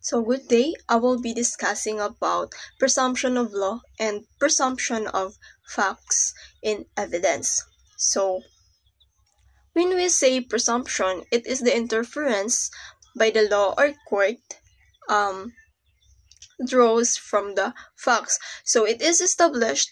So good day, I will be discussing about presumption of law and presumption of facts in evidence. So when we say presumption, it is the interference by the law or court draws from the facts. So it is established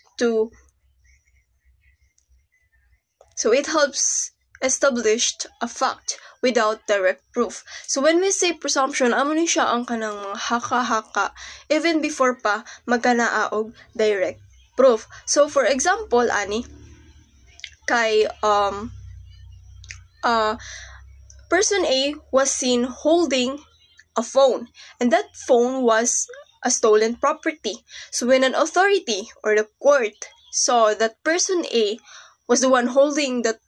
so it helps established a fact without direct proof. So when we say presumption, amo ni siya ang kanang mga haka-haka even before pa magkanaa og direct proof. So for example, ani kay person A was seen holding a phone, and that phone was a stolen property. So when an authority or the court saw that person A was the one holding that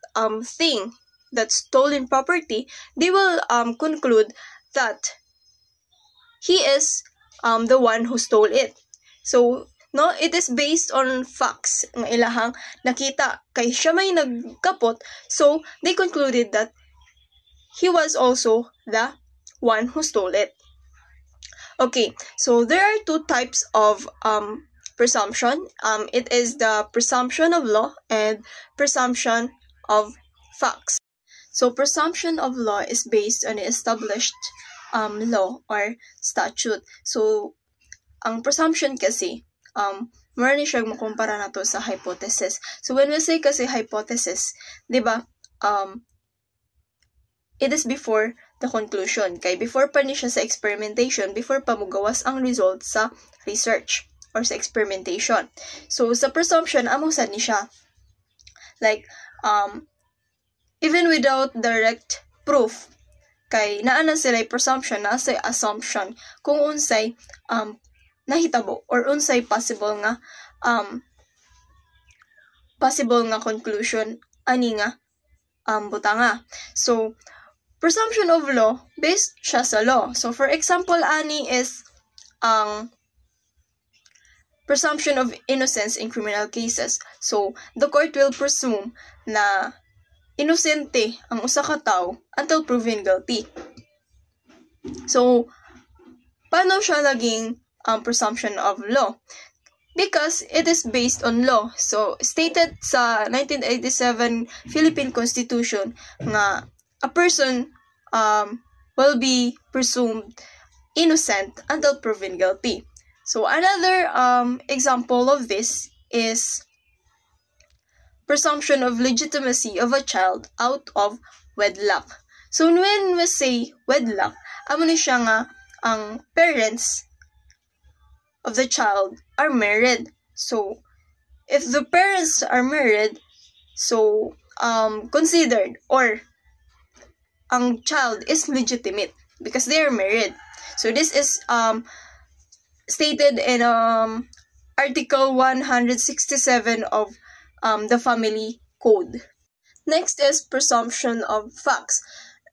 thing, that stolen property, they will conclude that he is the one who stole it. So no, it is based on facts ng ilahang nakita kay siya may nagkapot, so they concluded that he was also the one who stole it. Okay, so there are two types of presumption. It is the presumption of law and presumption of facts. So presumption of law is based on established law or statute. So ang presumption kasi meron siya makumpara nato sa hypothesis. So when we say kasi hypothesis, di ba? It is before the conclusion. Kay before pa ni siya sa experimentation, before pa mo gawas ang result sa research or sa experimentation. So sa presumption, amo sad ni siya. Like, even without direct proof, kay naa na sila presumption, naa say assumption, kung unsay nahitabo or unsay possible nga conclusion ani nga butanga. So presumption of law based siya sa law. So for example, ani is ang presumption of innocence in criminal cases. So the court will presume na inosente ang usa ka tawo until proven guilty. So paano siya naging presumption of law? Because it is based on law. So stated sa 1987 Philippine Constitution nga a person will be presumed innocent until proven guilty. So another example of this is presumption of legitimacy of a child out of wedlock. So when we say wedlock, amo ni siya nga ang parents of the child are married. So if the parents are married, so considered or ang child is legitimate because they are married. So this is stated in Article 167 of the Family Code. Next is presumption of facts.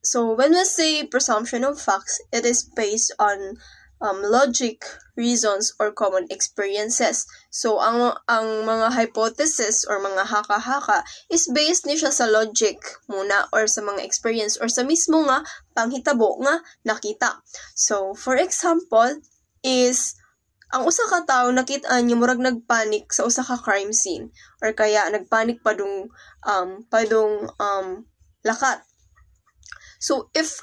So when we say presumption of facts, it is based on logic, reasons, or common experiences. So ang mga hypothesis or mga haka-haka is based ni siya sa logic muna or sa mga experience or sa mismo nga panghitabo nga nakita. So for example is ang usa ka tawo nakita niya murag nagpanic sa usa ka crime scene or kaya nagpanic padung lakat. So if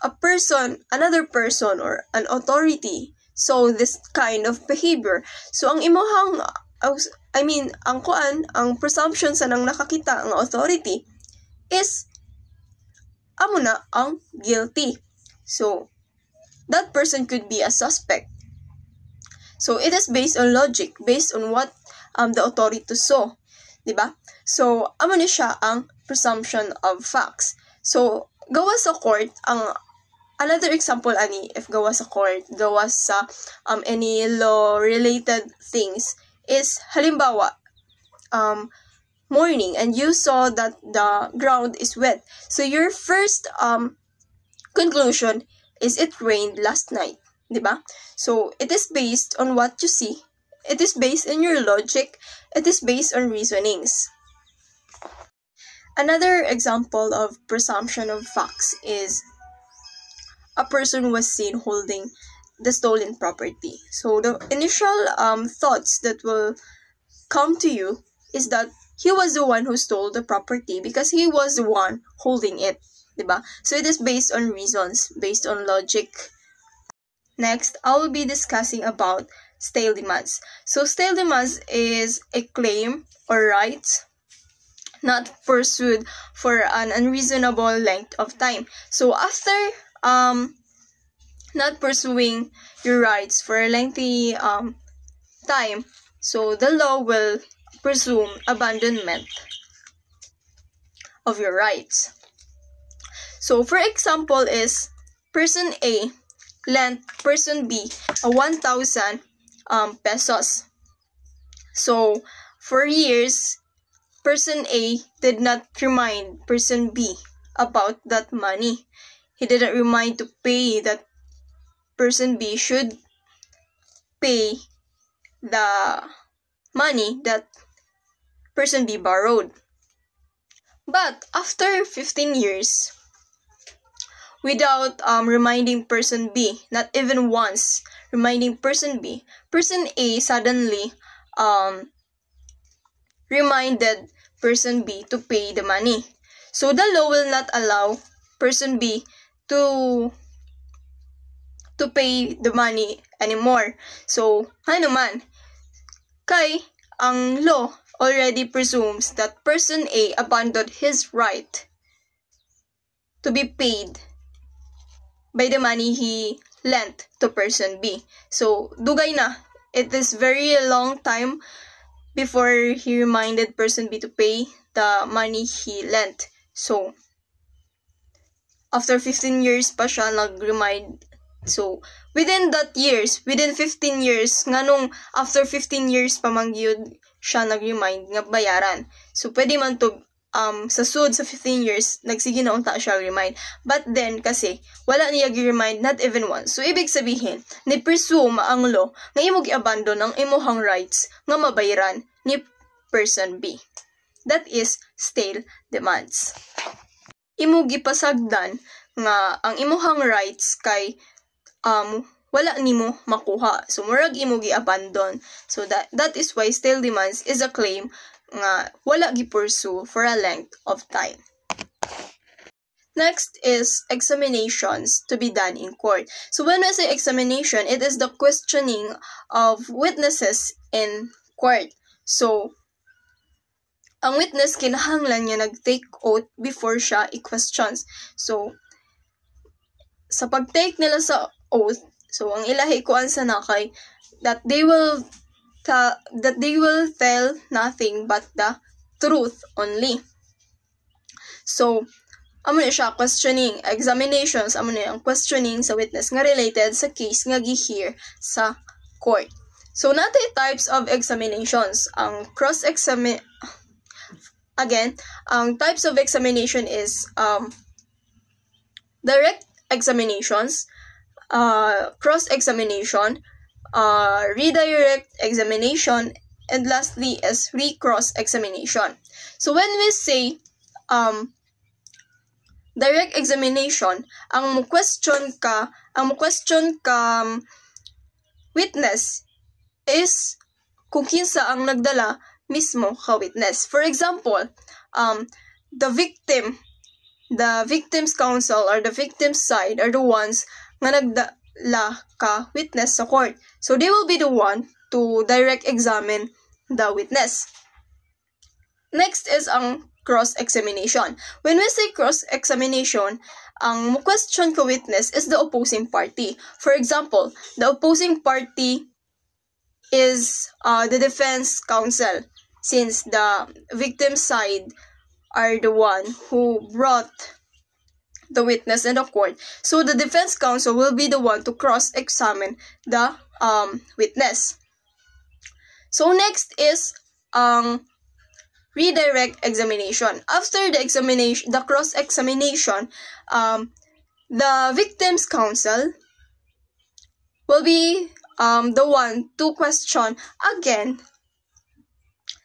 another person or an authority saw this kind of behavior, so ang imong ang presumption sa nang nakakita ang authority is amo na ang guilty. So that person could be a suspect. So it is based on logic, based on what the authority saw, di ba? So amo ni siya ang presumption of facts. So gawas sa court, ang another example ani if gawas sa court, gawas sa any law related things is halimbawa morning and you saw that the ground is wet. So your first conclusion is it rained last night, di ba? So it is based on what you see. It is based on your logic. It is based on reasonings. Another example of presumption of facts is a person was seen holding the stolen property. So the initial thoughts that will come to you is that he was the one who stole the property because he was the one holding it, diba? So it is based on reasons, based on logic. Next, I will be discussing about stale demands. So stale demands is a claim or right not pursued for an unreasonable length of time. So after not pursuing your rights for a lengthy time, so the law will presume abandonment of your rights. So for example is person A lent person B 1,000 pesos. So for years, person A did not remind person B about that money. He didn't remind to pay that person B should pay the money that person B borrowed. But after 15 years, without reminding person B, not even once reminding person B, person A suddenly reminded person B to pay the money. So the law will not allow person B to pay the money anymore. So, ano man, kay ang law already presumes that person A abandoned his right to be paid by the money he lent to person B. So, dugay na. It is very long time before he reminded person B to pay the money he lent. So, after 15 years pa siya nag-remind. So, within 15 years, nganong after 15 years pa man gyud siya nag-remind nga bayaran. So, pwede man to sa sud sa 15 years, nagsige na unta siya remind. But then, kasi, wala niya gi-remind, not even once. So, ibig sabihin, ni-presume ang law nga imo gi-abandon ang imuhang rights nga mabayaran ni person B. That is stale demands. Imo gipasagdan nga ang imuhang rights kay wala nimo makuha. So, murag imo gi-abandon. So, that is why stale demands is a claim nga wala gi-pursue for a length of time. Next is examinations to be done in court. So when we say examination, it is the questioning of witnesses in court. So, ang witness kinahanglan niya nag-take oath before siya i-questions. So, sa pag-take nila sa oath, so ang ilahi kuan sa nakay that they will tell nothing but the truth only. So, amo na siya questioning, examinations, amo na ang questioning sa witness nga related sa case nga gi-hear sa court. So, natay types of examinations. Ang ang types of examination is direct examinations, cross-examination, redirect examination, and lastly is recross examination. So when we say direct examination, ang mo question ka witness is kung kinsa ang nagdala mismo ka witness. For example, the victim's counsel or the victim's side are the ones nga nagdala ka witness sa court. So they will be the one to direct examine the witness. Next is ang cross-examination. When we say cross-examination, ang question ka witness is the opposing party. For example, the opposing party is the defense counsel, since the victim side are the one who brought the witness in the court. So the defense counsel will be the one to cross-examine the witness. So next is redirect examination. After the cross-examination, the victim's counsel will be the one to question again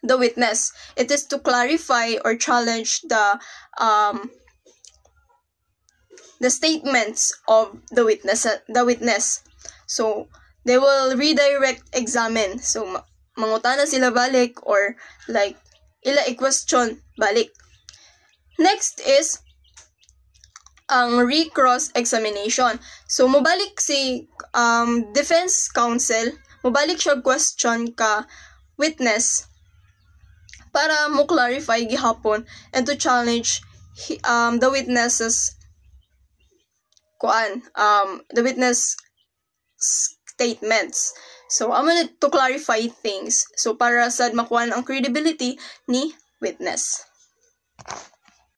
the witness. It is to clarify or challenge the statements of the witness. So, they will redirect examine. So, mangutana sila balik or like, ila i-question balik. Next is ang recross examination. So, mobalik si defense counsel, mobalik siya question ka witness para mo clarify gihapon and to challenge the witnesses the witness statements. So, I'm gonna to clarify things. So, para sad makuha ang credibility ni witness.